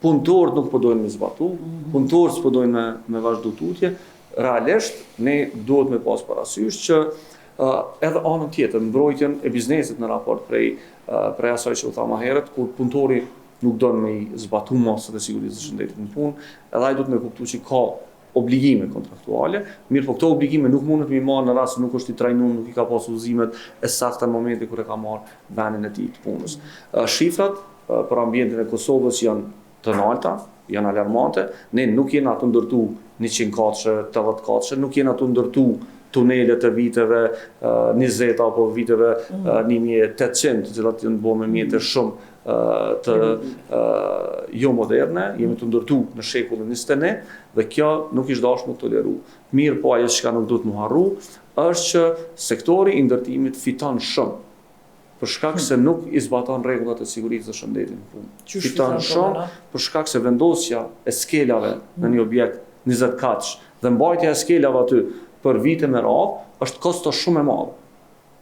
punëtorët nuk podojnë me zbatu, punëtorët s'podojnë me vazhdu tutje. Realisht, ne duhet me pas parasysh që edhe anën tjetër, mbrojtjen e biznesit në raport prej asaj që u tha më herët, kur punëtori nuk donë me i zbatu masat e sigurisë së shëndetit në punë, edhe ai duhet me kuptu që ka obligime kontraktuale, mirë po këto obligime nuk mundet me i marrë në rast se nuk është i trajnuar, nuk i ka pas udhëzimet e sakta në momentin kur e ka marrë vendin e tij të punës. Shifrat për ambientin e Kosovës janë të larta, janë alarmante. Ne nuk jena të ndërtu 100 katëshe, 80 katëshe, nuk jena të ndërtu tunelet e viteve 20 apo viteve 1800, të cilat janë bërë me mjete shumë jo moderne, jemi të ndërtu në shekullin 21 dhe kjo nuk ishtë dashur të toleru. Mirë po ajo që nuk duhet mu harru, është që sektori i ndërtimit fiton shumë, për shkak se nuk i zbaton rregullat e sigurisë dhe shëndetit në punë. Fiton shumë për shkak se vendosja e skelave në një objekt 20 katësh dhe mbajtja e skelave aty për vite me radhë është kosto shumë e madhe.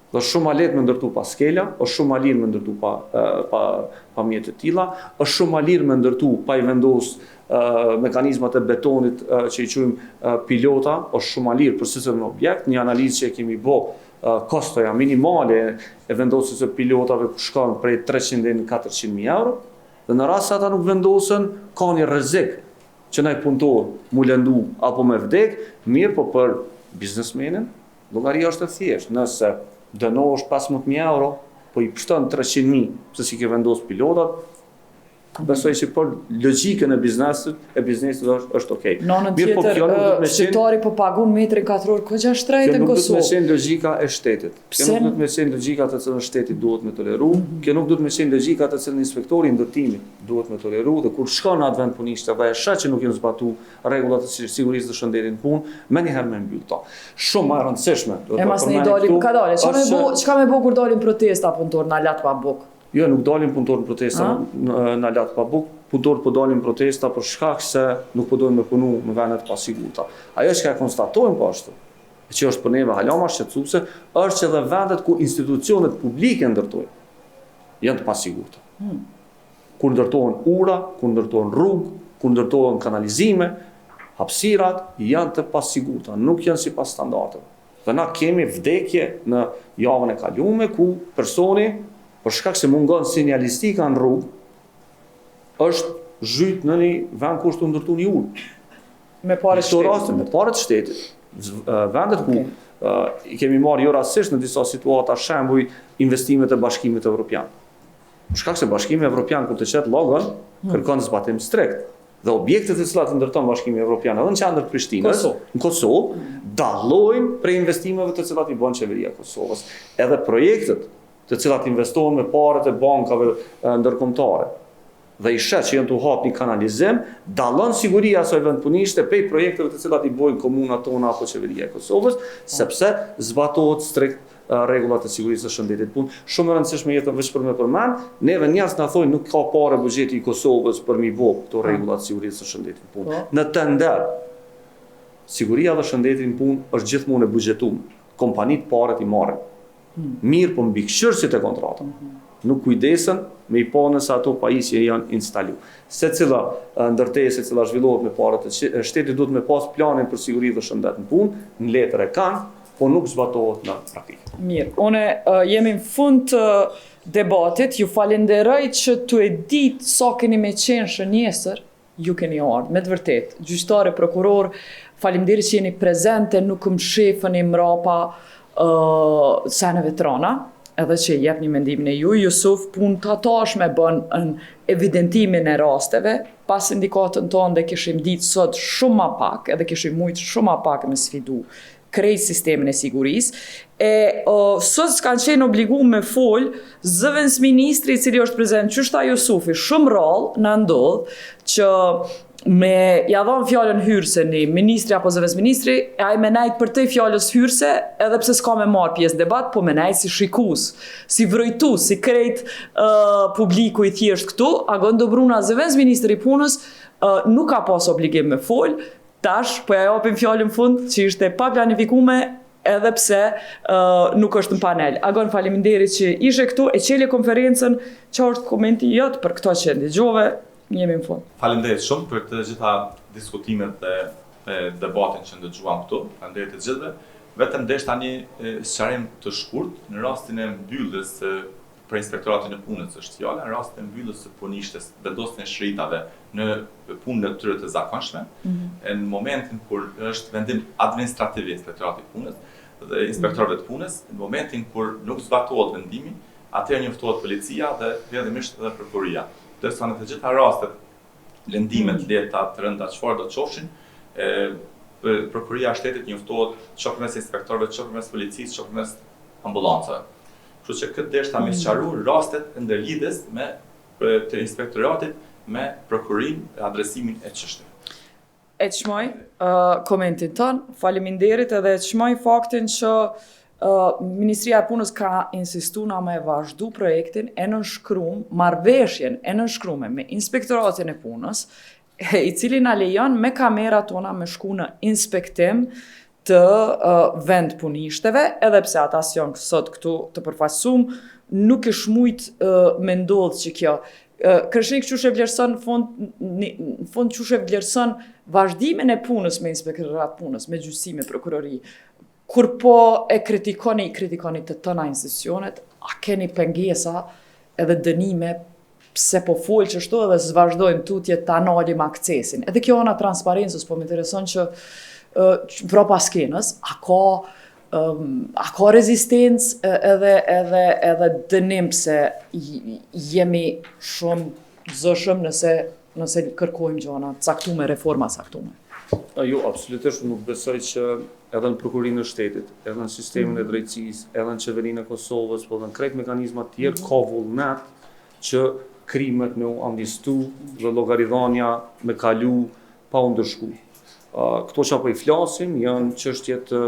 Dhe shumë ma lehtë me ndërtu pa skela, është shumë ma lirë me ndërtu pa mjetë të tilla, është shumë ma lirë me ndërtu pa i vendos mekanizmat e betonit që i quajmë pilota, është shumë ma lirë për së në objekt, një analizë që e kemi bë kostoja minimale e vendosjes së pilotave ku shkon prej 300 deri në 400.000 euro, dhe në rast se ata nuk vendosen, ka një rrezik që na i punëtor mu lëndu apo me vdek, mirë po për biznesmenin, llogaria është e thjeshtë. Nëse dënohesh 15.000 euro, po i pështon 300.000 se si ke vendos pilotat, besoj që për logjikën e biznesit është okej. Nonën tjetër, shqiptari po pagun metrin katror këgja shtrejt në Kosovë. Kjo nuk duhet me qenë logjika e shtetit. Kjo nuk duhet me qenë logjika të cilën shteti duhet me toleru, kjo nuk duhet me qenë logjika të cilën inspektori i ndërtimit duhet me toleru, dhe kur shkon në atë vend punishtë dhe e sheh që nuk janë zbatu rregullat e sigurisë dhe shëndetit në punë, menjëherë me mbyll to. Shumë më e rëndësishme. E mas ne i dalim ka dalë. Çka me bë kur dalin protesta punëtor na lat pa buk? Jo, nuk dalin punëtor në protesta në latë pa buk, punëtor po dalin protesta për shkak se nuk po dojnë me punu në vendet pasigurta. Ajo që ka konstatojmë po ashtu, që është për neve hala ma shqetësuese, është që edhe vendet ku institucionet publike ndërtojnë, janë të pasigurta. Kur ndërtohen ura, kur ndërtohen rrugë, kur ndërtohen kanalizime, hapësirat janë të pasigurta, nuk janë sipas standardeve. Dhe na kemi vdekje në javën e kalume ku personi për shkak se mungon sinjalistika në rrugë, është zhyt në një vend ku është të ndërtu një urë. Me pare të shtetit. Me pare të shtetit. Vendet ku i kemi marrë jo rastësisht në disa situata shembuj investimet e Bashkimit Evropian. Për shkak se Bashkimi Evropian kur të qet llogon, kërkon zbatim strikt. Dhe objektet e cilat ndërton Bashkimi Evropian edhe në qendër të Prishtinës, në Kosovë, dallojnë prej investimeve të cilat i bën qeveria e Kosovës. Edhe projektet të cilat investohen me parat e bankave ndërkombëtare dhe i shet që janë të hap një kanalizim, dallon siguria asaj vendpunishte prej projekteve të cilat i bojnë komunat tona apo qeveria e Kosovës, sepse zbatohet strikt rregullat e sigurisë së shëndetit punë. Shumë e rëndësishme jetën veç për me përmend, neve njerëz na thonë nuk ka parë buxheti i Kosovës për mi bë këto rregullat e sigurisë së shëndetit punë. Në tender, siguria dhe shëndeti në punë është gjithmonë e buxhetuar. Kompanitë parat i marrin. Mirë po mbikëqyrësit e kontratave nuk kujdesen me i pa nëse ato pajisje janë instalu. Secila ndërtesë e cila zhvillohet me parat e shtetit duhet me pas planin për siguri dhe shëndet në punë, në letër e kanë, po nuk zbatohet në praktikë. Mirë, une jemi në fund të debatit, ju falenderoj që tu e ditë sa keni me qenë shënjesër, ju keni ardhur, me të vërtet. Gjyqtare, prokuror, faleminderit që jeni prezente, nuk më shefën i mrapa seneve trona, edhe që jep një mendimin e ju. Jusuf punë të atashme bën në evidentimin e rasteve, pas indikatën tonë dhe kishim ditë sot shumë ma pak, edhe kishim mujtë shumë ma pak me sfidu krejt sistemin e sigurisë. Sot s'kanë qenë obligu me fol zëvendës ministri i cili është prezent, qështa Jusufi, shumë rallë në ndodhë që me ja dhonë fjallën hyrse një ministri apo zëvendës ministri, a i me najtë për te fjallës hyrse, edhe pse s'ka me marë pjesë debat, po me najtë si shikus, si vrojtus, si krejt publiku i thjesht këtu, Agon Dobruna, zëvendës ministri i punës, nuk ka pas obligim me fol, tash, po ja japim fjallën fund, që ishte pa planifikume, edhe pse nuk është në panel. Agon, faleminderit që ishe këtu, e qelje konferencën, që është komenti jëtë për këto që ndigjove, jemi në fund. Faleminderit shumë për të gjitha diskutimet dhe debatin që ndëgjuam këtu. Faleminderit të gjithëve. Vetëm desh tani sqarim të shkurt në rastin e mbylljes për inspektoratin e punës është fjala, në rastin e mbylljes së punishtes, vendosjen e shritave në punën e tyre të zakonshme, në momentin kur është vendim administrativ i inspektoratit të punës dhe inspektorëve të punës, në momentin kur nuk zbatohet vendimi, atëherë njoftohet policia dhe vjedhimisht edhe prokuroria. Dërsa në të gjitha rastet, lëndimet, leta, të rënda, çfarë do të qofshin, prokuria e shtetit njoftohet qoftë përmes inspektorëve, qoftë përmes policisë, qoftë përmes ambulancave. Kështu që këtë desh ta më sqaruar rastet e ndërlidhjes me të inspektoratit me prokurinë, adresimin e çështjeve. E çmoj komentin tënë, faleminderit edhe e çmoj faktin që Ministria e Punës ka insistu na me vazhdu projektin e nënshkruar, marrëveshjen e nënshkruar me Inspektoratin e Punës, i cili na lejon me kamerat tona me shku në inspektim të vend punishteve, edhe pse ata janë sot këtu të përfaqësuar, nuk është mujt me ndodh që kjo. Kërshnik qushe vlerëson në fund qushe vlerëson vazhdimin e punës me Inspektorat Punës, me gjyqësi, me prokurori. Kur po e kritikoni të tëna institucionet, a keni pengesa edhe dënime pse po folë që shto edhe s'vazhdojnë tutje ta nalim akcesin. Edhe kjo ana transparencës, po më intereson që vrapa skenës, a ka rezistencë edhe dënim pse jemi shumë zëshëm nëse kërkojmë gjona caktume, reforma caktume. Jo, absolutisht nuk besoj që edhe në prokurinë e shtetit, edhe në sistemin e drejtësisë, edhe në qeverinë e Kosovës, po dhe në krejt mekanizmat tjerë, ka vullnet që krimet me u amnistu dhe llogaridhania me kalu pa u ndërshku. Këto që apo i flasim janë çështje të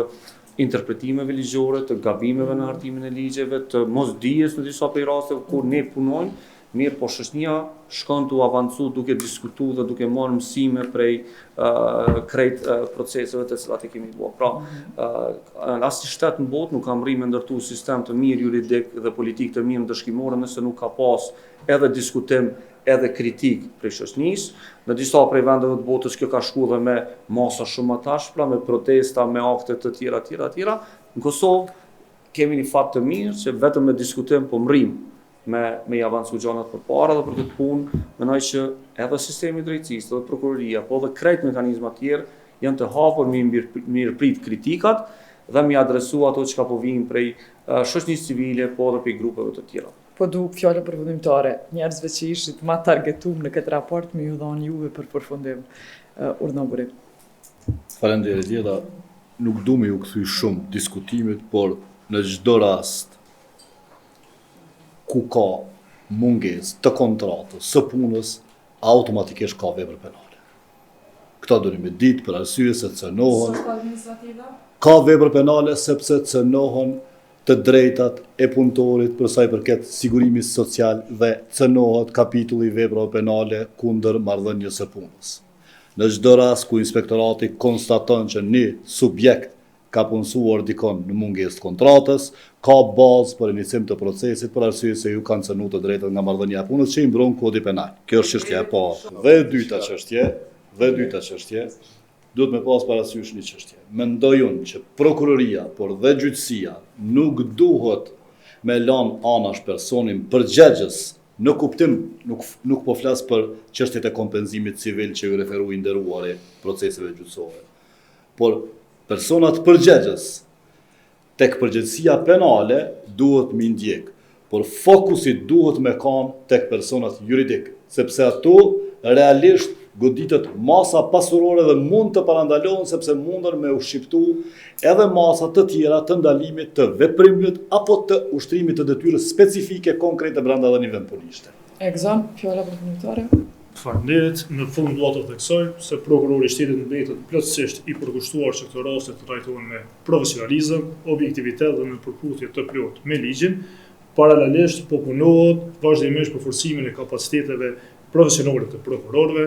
interpretimeve ligjore, të gabimeve në hartimin e ligjeve, të mosdijes në disa prej rasteve kur ne punojmë, mirë po shoqënia shkon të avancu duke diskutuar dhe duke marrë mësime prej krejt proceseve të cilat e kemi bërë. Pra, asnjë shtet në botë nuk ka mërri me ndërtu sistem të mirë juridik dhe politik të mirë ndërshkimore nëse nuk ka pas edhe diskutim edhe kritik prej shoqënisë. Në disa prej vendeve të botës kjo ka shku dhe me masa shumë të tashpra, me protesta, me akte të tjera. Në Kosovë kemi një fat të mirë që vetëm me diskutim po mrim me i avancu gjanat për para dhe për këtë punë, menoj që edhe sistemi drejtësisë, edhe prokuroria, po dhe krejt mekanizmat tjerë janë të hapur me mirëprit kritikat dhe me adresu ato që ka po vinë prej shoqënisë civile, po dhe prej grupeve të tjera. Po du fjallë përfundimtare, njerëzve që ishit ma targetum në këtë raport me ju dhanë juve për përfundim. Urdhënburim. Faleminderit, Jeta, nuk du me ju kthy shumë diskutimit, por në çdo rast ku ka mungesë të kontratës, së punës, automatikisht ka vepër penale. Këta do me ditë për arsye se cënohen. Ka vepër penale sepse cënohen të drejtat e punëtorit për sa i përket sigurimit social dhe cënohet kapitulli veprave penale kundër marrëdhënies së punës. Në çdo rast ku inspektorati konstaton që një subjekt ka punësuar dikon në mungesë të kontratës, ka bazë për inicim të procesit për arsye se ju kanë cënuar të drejtat nga marrëdhënia e punës që i mbron kodi penal. Kjo është çështja e parë. Dhe e dyta çështje, duhet me pas parasysh një çështje. Mendoj unë që prokuroria, por dhe gjyqësia nuk duhet me lënë anash personin përgjegjës në kuptim, nuk po flas për çështjet e kompenzimit civil që ju referuar nderuari proceseve gjyqësore. Por personat përgjegjës tek përgjegjësia penale duhet me ndjek, por fokusi duhet me kanë tek personat juridik, sepse ato realisht goditet masa pasurore dhe mund të parandalohen sepse mundën me u shqiptu edhe masa të tjera të ndalimit të veprimit apo të ushtrimit të detyrës specifike konkrete brenda dhe një vend punishte. Egzam, fjalla përfundimtare. Faleminderit, në fund dua të theksoj se prokurori i shtetit mbetet plotësisht i përkushtuar që këto raste të trajtohen me profesionalizëm, objektivitet dhe në përputhje të plotë me ligjin. Paralelisht po punohet vazhdimisht për forcimin e kapaciteteve profesionale të prokurorëve,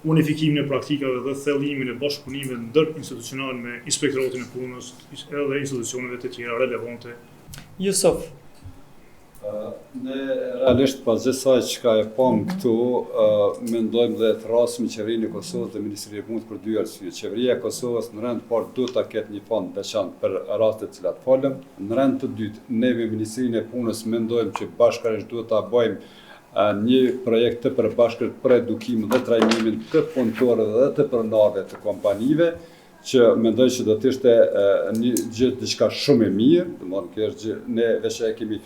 unifikimin e praktikave dhe thellimin e bashkëpunimit ndër-institucional me Inspektoratin e Punës edhe institucioneve të tjera relevante. Jusuf. Ne realisht pas gjithsaj çka e pam këtu, mendojmë dhe të rrasim qeverinë e Kosovës dhe Ministrinë e Punës për dy arsye. Qeveria e Kosovës në rend të parë duhet ta ketë një fond veçantë për rastet të cilat folëm. Në rend të dytë, ne me Ministrinë e Punës mendojmë që bashkërisht duhet ta bëjmë një projekt të përbashkët për edukim dhe trajnimin të punëtorëve dhe të pronarëve të kompanive, që mendoj që do të ishte një gjë diçka shumë e mirë, domethënë kjo është gjë, ne veç e kemi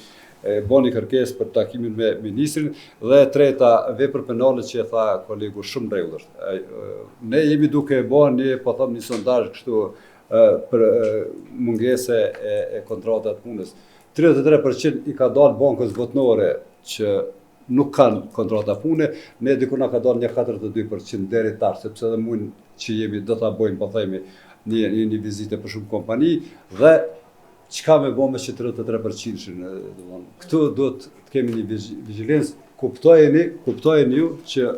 bani kërkesë për takimin me ministrin, dhe e treta vepër penale që e tha kolegu shumë rregullisht. Ne jemi duke bën një sondazh kështu për mungese e kontratat punës. 33% i ka dalë bankës botnore që nuk kanë kontrata pune, ne diku na ka dalë një 42% deri tash, sepse dhe mund që jemi do ta bëjmë po themi një vizitë për shumë kompani dhe çka me bëmë që 33%-shin, këtu duhet të kemi një vigjilencë, kuptojeni ju që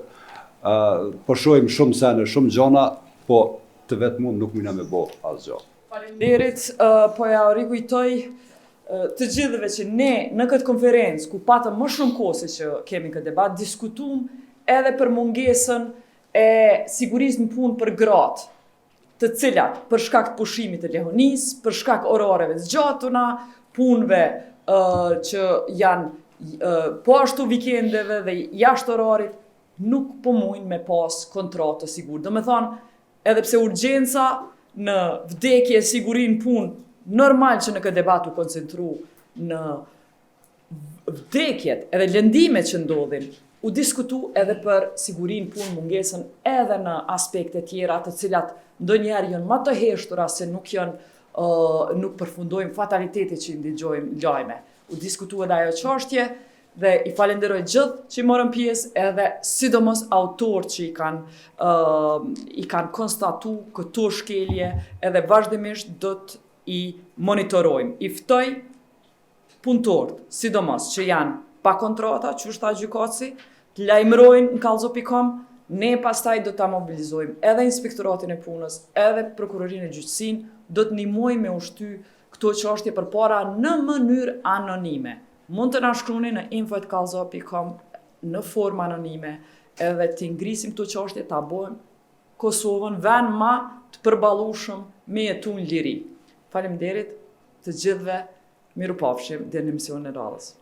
po shohim shumë sene, shumë gjona, po të vetëm nuk mundna me bë asgjë. Faleminderit, po ja rikujtoj të gjithëve që ne në këtë konferencë, ku patëm më shumë kohë se që kemi këtë debat, diskutum edhe për mungesën e sigurisë në punë për gratë, të cilat për shkak të pushimit të lehonisë, për shkak orareve të gjatuna, punëve që janë po ashtu vikendeve dhe jashtë orarit, nuk po mujnë me pas kontratë të sigurt. Do me thonë, edhe pse urgjenca në vdekje, sigurin punë, normal që në këtë debat u koncentru në vdekjet edhe lëndimet që ndodhin, u diskutu edhe për sigurin punë, mungesën edhe në aspekte tjera të cilat ndonjëherë janë më të heshtura se nuk përfundojmë fatalitetit që i ndigjojmë lajme. U diskutu edhe ajo çështje dhe i falenderoj gjithë që i morën pjesë, edhe sidomos autorë që i kanë konstatu këto shkelje, edhe vazhdimisht do të i monitorojmë. I ftoj punëtorët, sidomos që janë pa kontrata, që është ta gjykatësi, të lajmërojnë në kallzo.com, ne pastaj do ta mobilizojmë edhe inspektoratin e punës, edhe prokurorinë e gjyqësinë, do të ndihmojmë me ushty këto çështje përpara në mënyrë anonime. Mund të na shkruani në info@kallzo.com në formë anonime, edhe të ngrisim këto çështje, ta bëjmë Kosovën vend më të përballueshëm me jetu në liri. Faleminderit të gjithëve, mirupafshim deri në emisionin e radhës.